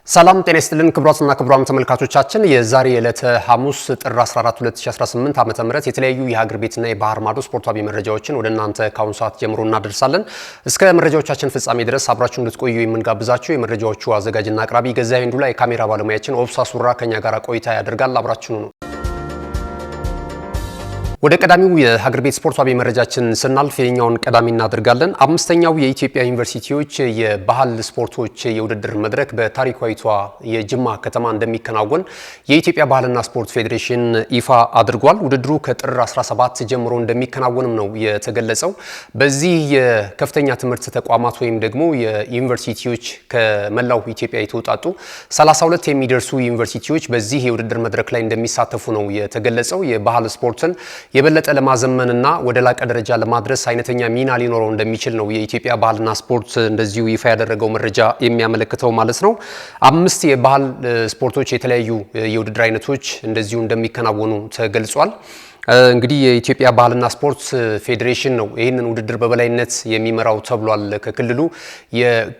ሰላም ጤና ይስጥልን ክቡራትና ክቡራን ተመልካቾቻችን የዛሬ ዕለተ ሐሙስ ጥር 14 2018 ዓ.ም የተለያዩ የሀገር ቤትና የባህር ማዶ ስፖርታዊ መረጃዎችን ወደ እናንተ ካሁን ሰዓት ጀምሮ እናደርሳለን። እስከ መረጃዎቻችን ፍጻሜ ድረስ አብራችሁን እንድትቆዩ የምንጋብዛችሁ የመረጃዎቹ አዘጋጅና አቅራቢ ገዛኸኝ ዱላ፣ የካሜራ ባለሙያችን ኦብሳ ሱራ ከኛ ጋር ቆይታ ያደርጋል። አብራችሁን ነው። ወደ ቀዳሚው የሀገር ቤት ስፖርታዊ መረጃችን ስናልፍ የኛውን ቀዳሚ እናደርጋለን። አምስተኛው የኢትዮጵያ ዩኒቨርሲቲዎች የባህል ስፖርቶች የውድድር መድረክ በታሪካዊቷ የጅማ ከተማ እንደሚከናወን የኢትዮጵያ ባህልና ስፖርት ፌዴሬሽን ይፋ አድርጓል። ውድድሩ ከጥር 17 ጀምሮ እንደሚከናወንም ነው የተገለጸው። በዚህ የከፍተኛ ትምህርት ተቋማት ወይም ደግሞ የዩኒቨርሲቲዎች ከመላው ኢትዮጵያ የተውጣጡ 32 የሚደርሱ ዩኒቨርሲቲዎች በዚህ የውድድር መድረክ ላይ እንደሚሳተፉ ነው የተገለጸው። የባህል ስፖርትን የበለጠ ለማዘመንና ወደ ላቀ ደረጃ ለማድረስ አይነተኛ ሚና ሊኖረው እንደሚችል ነው የኢትዮጵያ ባህልና ስፖርት እንደዚሁ ይፋ ያደረገው መረጃ የሚያመለክተው ማለት ነው። 5 የባህል ስፖርቶች የተለያዩ የውድድር አይነቶች እንደዚሁ እንደሚከናወኑ ተገልጿል። እንግዲህ የኢትዮጵያ ባህልና ስፖርት ፌዴሬሽን ነው ይህንን ውድድር በበላይነት የሚመራው ተብሏል። ከክልሉ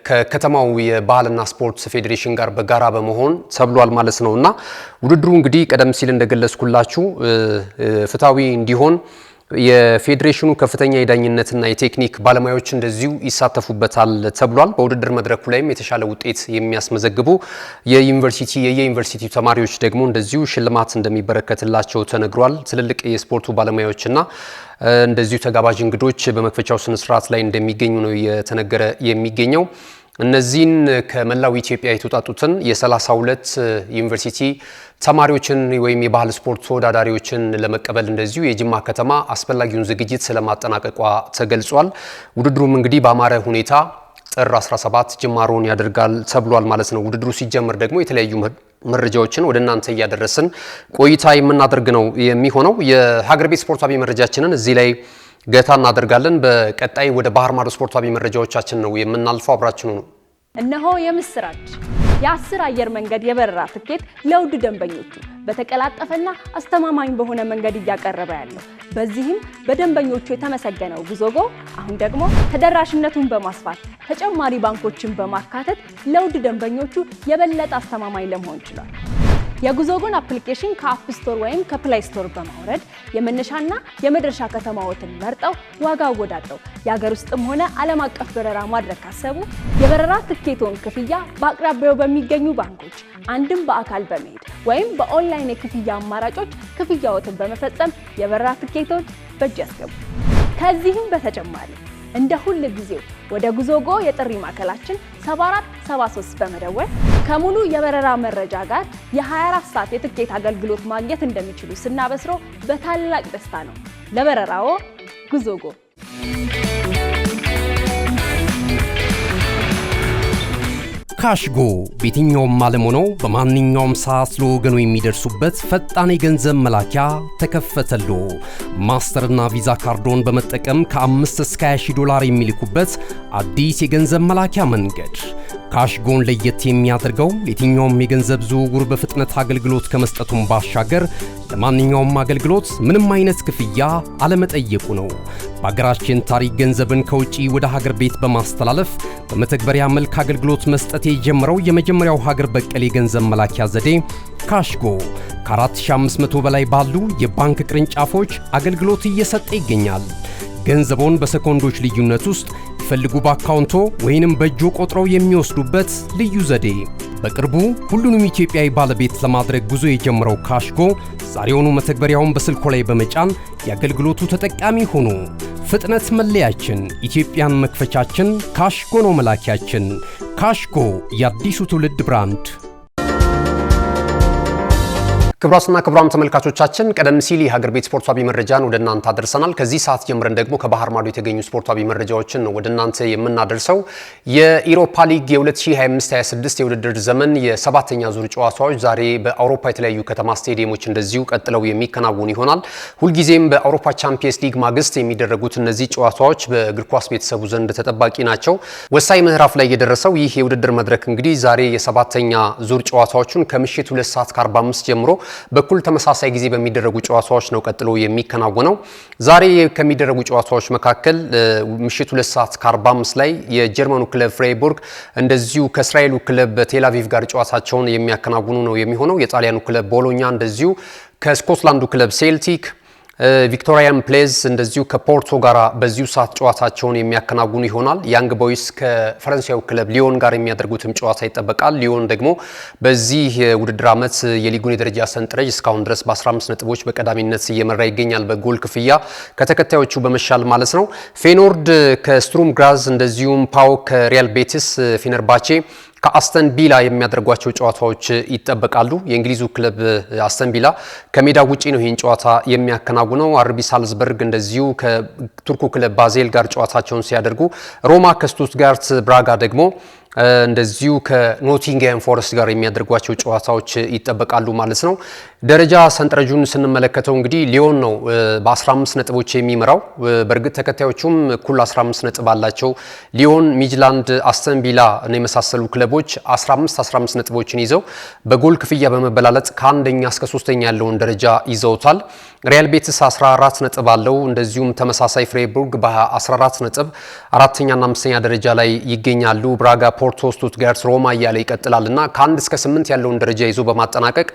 ከከተማው የባህልና ስፖርት ፌዴሬሽን ጋር በጋራ በመሆን ተብሏል ማለት ነውና ውድድሩ እንግዲህ ቀደም ሲል እንደገለጽኩላችሁ ፍትሃዊ እንዲሆን የፌዴሬሽኑ ከፍተኛ የዳኝነትና የቴክኒክ ባለሙያዎች እንደዚሁ ይሳተፉበታል ተብሏል። በውድድር መድረኩ ላይም የተሻለ ውጤት የሚያስመዘግቡ የዩኒቨርሲቲ ተማሪዎች ደግሞ እንደዚሁ ሽልማት እንደሚበረከትላቸው ተነግሯል። ትልልቅ የስፖርቱ ባለሙያዎችና እንደዚሁ ተጋባዥ እንግዶች በመክፈቻው ስነ ስርዓት ላይ እንደሚገኙ ነው የተነገረ የሚገኘው። እነዚህን ከመላው ኢትዮጵያ የተውጣጡትን የ32 ዩኒቨርሲቲ ተማሪዎችን ወይም የባህል ስፖርት ተወዳዳሪዎችን ለመቀበል እንደዚሁ የጅማ ከተማ አስፈላጊውን ዝግጅት ስለማጠናቀቋ ተገልጿል። ውድድሩም እንግዲህ በአማረ ሁኔታ ጥር 17 ጅማሮን ያደርጋል ተብሏል ማለት ነው። ውድድሩ ሲጀምር ደግሞ የተለያዩ መረጃዎችን ወደ እናንተ እያደረስን ቆይታ የምናደርግ ነው የሚሆነው። የሀገር ቤት ስፖርታዊ መረጃችንን እዚህ ላይ ገታ እናደርጋለን። በቀጣይ ወደ ባህር ማዶ ስፖርታዊ መረጃዎቻችን ነው የምናልፈው። አብራችኑ ነው። እነሆ የምስራች! የ10 አየር መንገድ የበረራ ትኬት ለውድ ደንበኞቹ በተቀላጠፈና አስተማማኝ በሆነ መንገድ እያቀረበ ያለው። በዚህም በደንበኞቹ የተመሰገነው ጉዞጎ አሁን ደግሞ ተደራሽነቱን በማስፋት ተጨማሪ ባንኮችን በማካተት ለውድ ደንበኞቹ የበለጠ አስተማማኝ ለመሆን ችሏል። የጉዞጎን አፕሊኬሽን ከአፕ ስቶር ወይም ከፕላይ ስቶር በማውረድ የመነሻና የመድረሻ ከተማዎትን መርጠው ዋጋ አወዳድረው የሀገር ውስጥም ሆነ ዓለም አቀፍ በረራ ማድረግ ካሰቡ የበረራ ትኬቶን ክፍያ በአቅራቢያው በሚገኙ ባንኮች አንድም በአካል በመሄድ ወይም በኦንላይን የክፍያ አማራጮች ክፍያዎትን በመፈጸም የበረራ ትኬቶን በእጅ ያስገቡ። ከዚህም በተጨማሪ እንደ ሁል ጊዜው ወደ ጉዞጎ የጥሪ ማዕከላችን 7473 በመደወል ከሙሉ የበረራ መረጃ ጋር የ24 ሰዓት የትኬት አገልግሎት ማግኘት እንደሚችሉ ስናበስሮ በታላቅ ደስታ ነው። ለበረራዎ ጉዞጎ። ካሽጎ በየትኛውም ዓለም ሆነው በማንኛውም ሰዓት ለወገኑ የሚደርሱበት ፈጣን የገንዘብ መላኪያ ተከፈተሎ። ማስተርና ቪዛ ካርዶን በመጠቀም ከ5 እስከ 20 ዶላር የሚልኩበት አዲስ የገንዘብ መላኪያ መንገድ። ካሽጎን ለየት የሚያደርገው የትኛውም የገንዘብ ዝውውር በፍጥነት አገልግሎት ከመስጠቱም ባሻገር ለማንኛውም አገልግሎት ምንም አይነት ክፍያ አለመጠየቁ ነው። በሀገራችን ታሪክ ገንዘብን ከውጪ ወደ ሀገር ቤት በማስተላለፍ በመተግበሪያ መልክ አገልግሎት መስጠት የጀመረው የመጀመሪያው ሀገር በቀል የገንዘብ መላኪያ ዘዴ ካሽጎ ከ4500 በላይ ባሉ የባንክ ቅርንጫፎች አገልግሎት እየሰጠ ይገኛል። ገንዘቦን በሰኮንዶች ልዩነት ውስጥ ይፈልጉ በአካውንቶ ወይንም በእጆ ቆጥረው የሚወስዱበት ልዩ ዘዴ። በቅርቡ ሁሉንም ኢትዮጵያዊ ባለቤት ለማድረግ ጉዞ የጀመረው ካሽጎ ዛሬውኑ መተግበሪያውን በስልኮ ላይ በመጫን የአገልግሎቱ ተጠቃሚ ሆኑ። ፍጥነት መለያችን፣ ኢትዮጵያን መክፈቻችን፣ ካሽጎ ነው መላኪያችን። ካሽጎ የአዲሱ ትውልድ ብራንድ። ክቡራትና ክቡራን ተመልካቾቻችን ቀደም ሲል የሀገር ቤት ስፖርታዊ መረጃን ወደ እናንተ አደርሰናል። ከዚህ ሰዓት ጀምረን ደግሞ ከባህር ማዶ የተገኙ ስፖርታዊ መረጃዎችን ነው ወደ እናንተ የምናደርሰው። የኢሮፓ ሊግ የ2025-26 የውድድር ዘመን የ7ኛ ዙር ጨዋታዎች ዛሬ በአውሮፓ የተለያዩ ከተማ ስቴዲየሞች እንደዚሁ ቀጥለው የሚከናወኑ ይሆናል። ሁልጊዜም በአውሮፓ ቻምፒየንስ ሊግ ማግስት የሚደረጉት እነዚህ ጨዋታዎች በእግር ኳስ ቤተሰቡ ዘንድ ተጠባቂ ናቸው። ወሳኝ ምዕራፍ ላይ የደረሰው ይህ የውድድር መድረክ እንግዲህ ዛሬ የ7ኛ ዙር ጨዋታዎቹን ከምሽቱ 2:45 ጀምሮ በኩል ተመሳሳይ ጊዜ በሚደረጉ ጨዋታዎች ነው ቀጥሎ የሚከናወነው። ዛሬ ከሚደረጉ ጨዋታዎች መካከል ምሽት 2:45 ላይ የጀርመኑ ክለብ ፍሬይቡርግ እንደዚሁ ከእስራኤሉ ክለብ ቴል አቪቭ ጋር ጨዋታቸውን የሚያከናውኑ ነው የሚሆነው። የጣሊያኑ ክለብ ቦሎኛ እንደዚሁ ከስኮትላንዱ ክለብ ሴልቲክ፣ ቪክቶሪያን ፕሌዝ እንደዚሁ ከፖርቶ ጋር በዚሁ ሰዓት ጨዋታቸውን የሚያከናውኑ ይሆናል። ያንግ ቦይስ ከፈረንሳዩ ክለብ ሊዮን ጋር የሚያደርጉትም ጨዋታ ይጠበቃል። ሊዮን ደግሞ በዚህ ውድድር ዓመት የሊጉን የደረጃ ሰንጠረዥ እስካሁን ድረስ በ15 ነጥቦች በቀዳሚነት እየመራ ይገኛል፣ በጎል ክፍያ ከተከታዮቹ በመሻል ማለት ነው። ፌኖርድ ከስትሩም ግራዝ እንደዚሁም ፓው ከሪያል ቤቲስ፣ ፌነርባቼ ከአስተን ቢላ የሚያደርጓቸው ጨዋታዎች ይጠበቃሉ። የእንግሊዙ ክለብ አስተን ቢላ ከሜዳ ውጪ ነው ይህን ጨዋታ የሚያከናውነው። አርቢ ሳልዝበርግ እንደዚሁ ከቱርኩ ክለብ ባዜል ጋር ጨዋታቸውን ሲያደርጉ፣ ሮማ ከስቱትጋርት፣ ብራጋ ደግሞ እንደዚሁ ከኖቲንግሃም ፎረስት ጋር የሚያደርጓቸው ጨዋታዎች ይጠበቃሉ ማለት ነው። ደረጃ ሰንጠረዡን ስንመለከተው እንግዲህ ሊዮን ነው በ15 ነጥቦች የሚመራው። በእርግጥ ተከታዮቹም እኩል 15 ነጥብ አላቸው። ሊዮን፣ ሚድላንድ፣ አስተን ቢላ እና የመሳሰሉ ክለቦች 15 ነጥቦችን ይዘው በጎል ክፍያ በመበላለጥ ከአንደኛ እስከ ሶስተኛ ያለውን ደረጃ ይዘውታል። ሪያል ቤቲስ 14 ነጥብ አለው። እንደዚሁም ተመሳሳይ ፍሬይቡርግ በ14 ነጥብ አራተኛና አምስተኛ ደረጃ ላይ ይገኛሉ። ብራጋ፣ ፖርቶ፣ ስቱትጋርት፣ ሮማ እያለ ይቀጥላል እና ከ1 እስከ 8 ያለውን ደረጃ ይዞ በማጠናቀቅ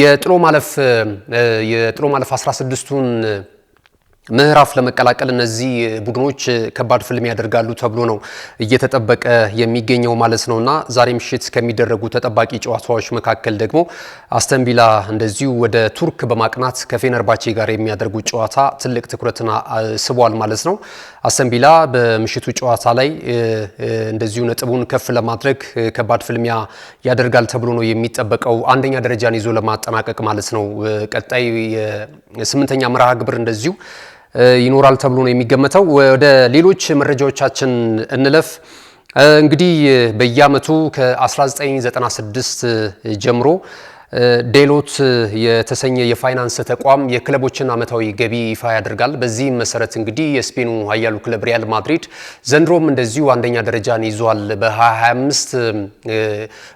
የጥሎ ማለፍ 16ቱን ምዕራፍ ለመቀላቀል እነዚህ ቡድኖች ከባድ ፍልም ያደርጋሉ ተብሎ ነው እየተጠበቀ የሚገኘው ማለት ነውና ዛሬ ምሽት ከሚደረጉ ተጠባቂ ጨዋታዎች መካከል ደግሞ አስተን ቪላ እንደዚሁ ወደ ቱርክ በማቅናት ከፌነርባቼ ጋር የሚያደርጉት ጨዋታ ትልቅ ትኩረትን ስቧል ማለት ነው። አስተን ቪላ በምሽቱ ጨዋታ ላይ እንደዚሁ ነጥቡን ከፍ ለማድረግ ከባድ ፍልሚያ ያደርጋል ተብሎ ነው የሚጠበቀው፣ አንደኛ ደረጃን ይዞ ለማጠናቀቅ ማለት ነው። ቀጣይ የስምንተኛ መርሃ ግብር እንደዚሁ ይኖራል ተብሎ ነው የሚገመተው። ወደ ሌሎች መረጃዎቻችን እንለፍ። እንግዲህ በየዓመቱ ከ1996 ጀምሮ ዴሎት የተሰኘ የፋይናንስ ተቋም የክለቦችን ዓመታዊ ገቢ ይፋ ያደርጋል። በዚህም መሰረት እንግዲህ የስፔኑ ኃያሉ ክለብ ሪያል ማድሪድ ዘንድሮም እንደዚሁ አንደኛ ደረጃን ይዟል በ2025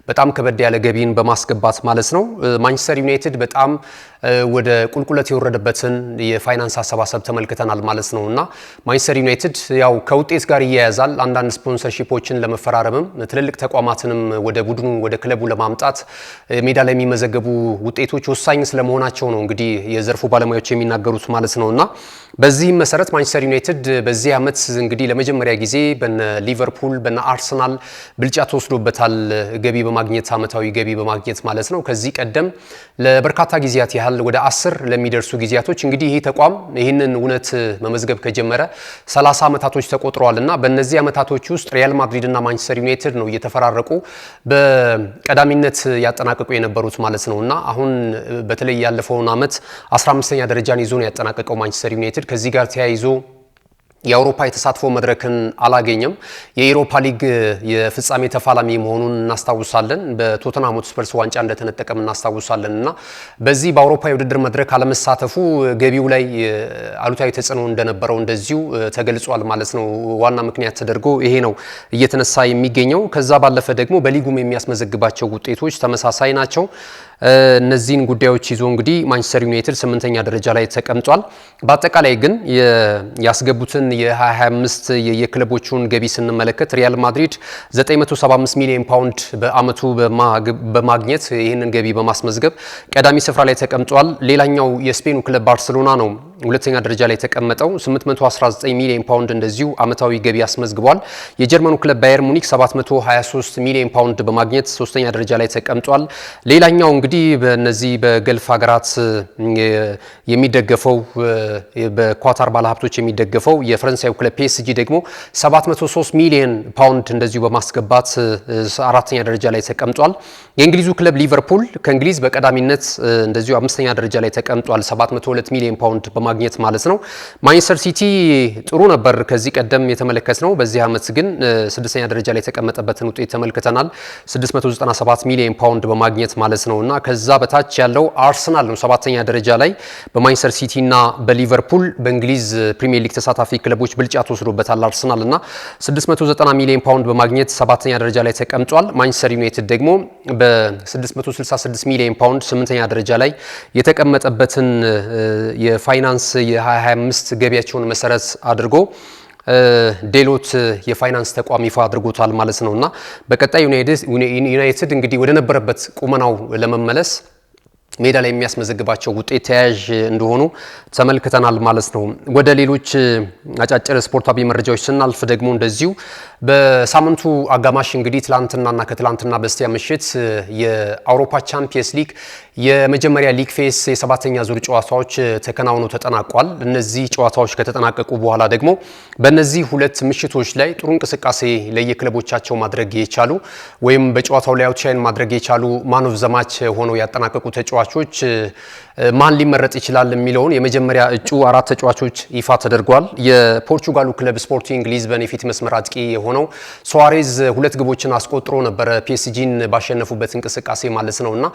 በጣም ከበድ ያለ ገቢን በማስገባት ማለት ነው። ማንቸስተር ዩናይትድ በጣም ወደ ቁልቁለት የወረደበትን የፋይናንስ አሰባሰብ ተመልክተናል ማለት ነው እና ማንቸስተር ዩናይትድ ያው ከውጤት ጋር ይያያዛል። አንዳንድ ስፖንሰርሺፖችን ለመፈራረምም ትልልቅ ተቋማትንም ወደ ቡድኑ ወደ ክለቡ ለማምጣት ሜዳ ላይ የሚመዘገቡ ውጤቶች ወሳኝ ስለመሆናቸው ነው እንግዲህ የዘርፉ ባለሙያዎች የሚናገሩት ማለት ነው እና በዚህም መሰረት ማንቸስተር ዩናይትድ በዚህ ዓመት እንግዲህ ለመጀመሪያ ጊዜ በነ ሊቨርፑል በነ አርሰናል ብልጫ ተወስዶበታል፣ ገቢ በማግኘት ዓመታዊ ገቢ በማግኘት ማለት ነው። ከዚህ ቀደም ለበርካታ ጊዜያት ያህል ወደ 10 ለሚደርሱ ጊዜያቶች እንግዲህ ይህ ተቋም ይህንን እውነት መመዝገብ ከጀመረ 30 ዓመታቶች ተቆጥረዋልና በእነዚህ ዓመታቶች ውስጥ ሪያል ማድሪድ እና ማንቸስተር ዩናይትድ ነው እየተፈራረቁ በቀዳሚነት ያጠናቀቁ የነበሩት ማለት ነውና አሁን በተለይ ያለፈውን ዓመት 15ኛ ደረጃን ይዞ ነው ያጠናቀቀው ማንቸስተር ዩናይትድ። ከዚህ ጋር ተያይዞ የአውሮፓ የተሳትፎ መድረክን አላገኘም። የኢሮፓ ሊግ የፍጻሜ ተፋላሚ መሆኑን እናስታውሳለን። በቶተንሃም ሆትስፐርስ ዋንጫ እንደተነጠቀም እናስታውሳለን እና በዚህ በአውሮፓ የውድድር መድረክ አለመሳተፉ ገቢው ላይ አሉታዊ ተጽዕኖ እንደነበረው እንደዚሁ ተገልጿል ማለት ነው። ዋና ምክንያት ተደርጎ ይሄ ነው እየተነሳ የሚገኘው። ከዛ ባለፈ ደግሞ በሊጉም የሚያስመዘግባቸው ውጤቶች ተመሳሳይ ናቸው። እነዚህን ጉዳዮች ይዞ እንግዲህ ማንቸስተር ዩናይትድ 8ኛ ደረጃ ላይ ተቀምጧል። በአጠቃላይ ግን ያስገቡትን የ2025 የክለቦቹን ገቢ ስንመለከት ሪያል ማድሪድ 975 ሚሊዮን ፓውንድ በአመቱ በማግኘት ይህንን ገቢ በማስመዝገብ ቀዳሚ ስፍራ ላይ ተቀምጧል። ሌላኛው የስፔኑ ክለብ ባርሴሎና ነው ሁለተኛ ደረጃ ላይ ተቀመጠው 819 ሚሊዮን ፓውንድ እንደዚሁ አመታዊ ገቢ አስመዝግቧል። የጀርመኑ ክለብ ባየር ሙኒክ 723 ሚሊዮን ፓውንድ በማግኘት ሶስተኛ ደረጃ ላይ ተቀምጧል። ሌላኛው እንግዲህ በእነዚህ በገልፍ ሀገራት የሚደገፈው በኳታር ባለሀብቶች የሚደገፈው የፈረንሳዩ ክለብ ፒኤስጂ ደግሞ 703 ሚሊዮን ፓውንድ እንደዚሁ በማስገባት አራተኛ ደረጃ ላይ ተቀምጧል። የእንግሊዙ ክለብ ሊቨርፑል ከእንግሊዝ በቀዳሚነት እንደዚሁ አምስተኛ ደረጃ ላይ ተቀምጧል 702 ሚሊዮን ፓውንድ በማግኘት ማለት ነው። ማንቸስተር ሲቲ ጥሩ ነበር ከዚህ ቀደም የተመለከትነው። በዚህ ዓመት ግን ስድስተኛ ደረጃ ላይ የተቀመጠበትን ውጤት ተመልክተናል። 697 ሚሊዮን ፓውንድ በማግኘት ማለት ነውና ከዛ በታች ያለው አርሰናል ነው ሰባተኛ ደረጃ ላይ በማንቸስተር ሲቲ እና በሊቨርፑል በእንግሊዝ ፕሪሚየር ሊግ ተሳታፊ ክለቦች ብልጫ ተወስዶበታል አርሰናል እና 690 ሚሊዮን ፓውንድ በማግኘት ሰባተኛ ደረጃ ላይ ተቀምጧል። ማንቸስተር ዩናይትድ ደግሞ በ666 ሚሊዮን ፓውንድ ስምንተኛ ደረጃ ላይ የተቀመጠበትን የፋይናንስ የ2025 ገቢያቸውን መሰረት አድርጎ ዴሎት የፋይናንስ ተቋም ይፋ አድርጎታል ማለት ነውና በቀጣይ ዩናይትድ እንግዲህ ወደ ነበረበት ቁመናው ለመመለስ ሜዳ ላይ የሚያስመዘግባቸው ውጤት ተያያዥ እንደሆኑ ተመልክተናል ማለት ነው። ወደ ሌሎች አጫጭር ስፖርታዊ መረጃዎች ስናልፍ ደግሞ እንደዚሁ በሳምንቱ አጋማሽ እንግዲህ ትላንትናና ከትላንትና በስቲያ ምሽት የአውሮፓ ቻምፒየንስ ሊግ የመጀመሪያ ሊግ ፌስ የሰባተኛ ዙር ጨዋታዎች ተከናውነው ተጠናቋል። እነዚህ ጨዋታዎች ከተጠናቀቁ በኋላ ደግሞ በእነዚህ ሁለት ምሽቶች ላይ ጥሩ እንቅስቃሴ ለየክለቦቻቸው ማድረግ የቻሉ ወይም በጨዋታው ላይ አውትሻይን ማድረግ የቻሉ ማን ኦፍ ዘ ማች ሆነው ያጠናቀቁ ተጫዋቾች ማን ሊመረጥ ይችላል የሚለውን የመጀመሪያ እጩ አራት ተጫዋቾች ይፋ ተደርጓል። የፖርቹጋሉ ክለብ ስፖርቲንግ ሊዝበን የፊት መስመር አጥቂ የሆነው ሱዋሬዝ ሁለት ግቦችን አስቆጥሮ ነበረ ፒኤስጂን ባሸነፉበት እንቅስቃሴ ማለት ነውና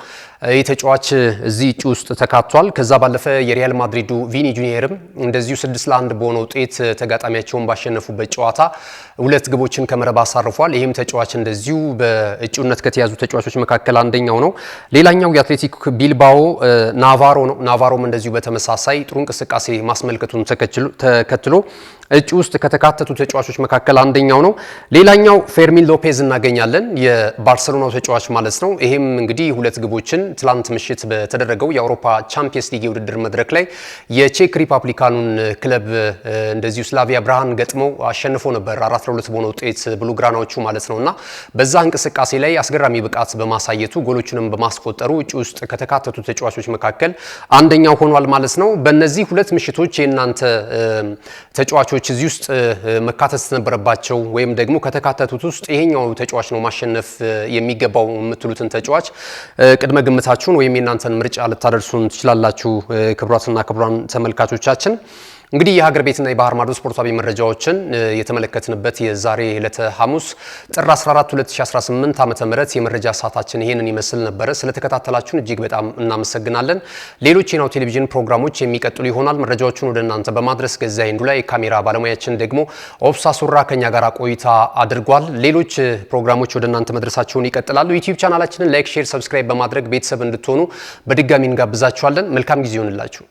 ይህ ተጫዋች እዚህ እጩ ውስጥ ተካቷል። ከዛ ባለፈ የሪያል ማድሪዱ ቪኒ ጁኒየርም እንደዚሁ 6-1 በሆነ ውጤት ተጋጣሚያቸውን ባሸነፉበት ጨዋታ ሁለት ግቦችን ከመረብ አሳርፏል። ይህም ተጫዋች እንደዚሁ በእጩነት ከተያዙ ተጫዋቾች መካከል አንደኛው ነው። ሌላኛው የአትሌቲክ ቢልባኦ ናቫሮም እንደዚሁ በተመሳሳይ ጥሩ እንቅስቃሴ ማስመልከቱን ተከትሎ እጩ ውስጥ ከተካተቱ ተጫዋቾች መካከል አንደኛው ነው። ሌላኛው ፌርሚን ሎፔዝ እናገኛለን፣ የባርሰሎናው ተጫዋች ማለት ነው። ይሄም እንግዲህ ሁለት ግቦችን ትላንት ምሽት በተደረገው የአውሮፓ ቻምፒየንስ ሊግ የውድድር መድረክ ላይ የቼክ ሪፐብሊካኑን ክለብ እንደዚሁ ስላቪያ ብርሃን ገጥመው አሸንፎ ነበር 4-2 በሆነ ውጤት ብሉግራናዎቹ ማለት ነውና በዛ እንቅስቃሴ ላይ አስገራሚ ብቃት በማሳየቱ ጎሎችንም በማስቆጠሩ እጩ ውስጥ ከተካተቱ ተጫዋቾች መካከል አንደኛው ሆኗል ማለት ነው። በእነዚህ ሁለት ምሽቶች የእናንተ ተጫዋቾች እዚህ ውስጥ መካተት ነበረባቸው ወይም ደግሞ ከተካተቱት ውስጥ ይሄኛው ተጫዋች ነው ማሸነፍ የሚገባው የምትሉትን ተጫዋች ቅድመ ግምታችሁን ወይም የእናንተን ምርጫ ልታደርሱን ትችላላችሁ። ክቡራትና ክቡራን ተመልካቾቻችን እንግዲህ የሀገር ቤትና የባህር ማዶ ስፖርታዊ መረጃዎችን የተመለከትንበት የዛሬ ዕለተ ሐሙስ ጥር 14 2018 ዓ.ም የመረጃ ሰዓታችን ይሄንን ይመስል ነበር። ስለተከታተላችሁን እጅግ በጣም እናመሰግናለን። ሌሎች የናሁ ቴሌቪዥን ፕሮግራሞች የሚቀጥሉ ይሆናል። መረጃዎቹን ወደ እናንተ በማድረስ ገዛይ እንዱ ላይ ካሜራ ባለሙያችን ደግሞ ኦፍሳ ሱራ ከኛ ጋር ቆይታ አድርጓል። ሌሎች ፕሮግራሞች ወደ እናንተ መድረሳቸውን ይቀጥላሉ። ዩቲዩብ ቻናላችንን ላይክ፣ ሼር፣ ሰብስክራይብ በማድረግ ቤተሰብ እንድትሆኑ በድጋሚ እንጋብዛችኋለን። መልካም ጊዜ ይሁንላችሁ።